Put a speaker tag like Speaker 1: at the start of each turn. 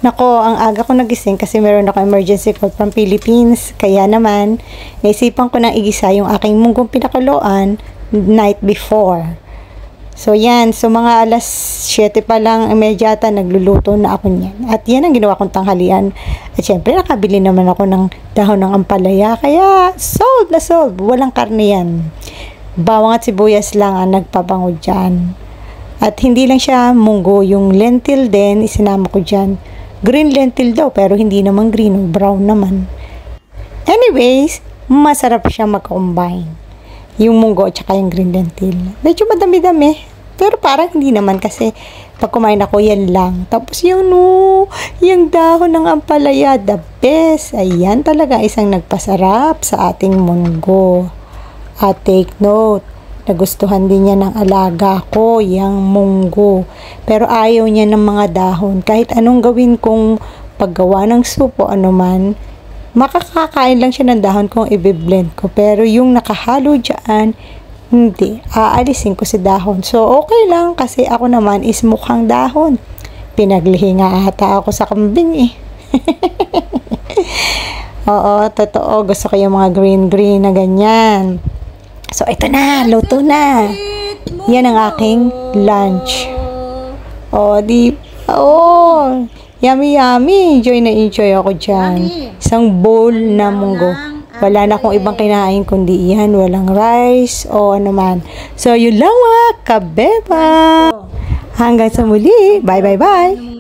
Speaker 1: Nako, ang aga ko nagising kasi meron ako emergency call from Philippines. Kaya naman, naisipan ko nang igisa yung aking munggong pinakuluan night before. So yan, so mga alas 7 pa lang, immediata nagluluto na ako niyan. At yan ang ginawa kong tanghalian. At syempre, nakabili naman ako ng dahon ng ampalaya. Kaya, sold na sold. Walang karne yan. Bawang at sibuyas lang ang nagpabango dyan. At hindi lang siya munggo, yung lentil din, isinama ko dyan. Green lentil daw, pero hindi naman green, brown naman. Anyways, masarap siya mag-combine. Yung munggo at saka yung green lentil. Medyo madami-dami, pero parang hindi naman kasi pag kumain ako, yan lang. Tapos yung dahon ng ampalaya, the best. Ayan talaga isang nagpasarap sa ating munggo. At take note, nagustuhan din niya ng alaga ko, yung munggo. Pero ayaw niya ng mga dahon. Kahit anong gawin kong paggawa ng soup o ano man, makakakain lang siya ng dahon kung i-blend ko. Pero yung nakahalo dyan, hindi. Aalisin ko si dahon. So, okay lang kasi ako naman is mukhang dahon. Pinaglihi nga ata ako sa kambing eh. Oo, totoo. Gusto ko yung mga green-green na ganyan. So, ito na. Luto na. Yan ang aking lunch. Oh, oh, yummy, yummy. Enjoy na enjoy ako dyan. Isang bowl na munggo. Wala na akong ibang kinain kundi yan. Walang rice o ano man. So, yun lang mga kabeba. Hanggang sa muli. Bye, bye, bye.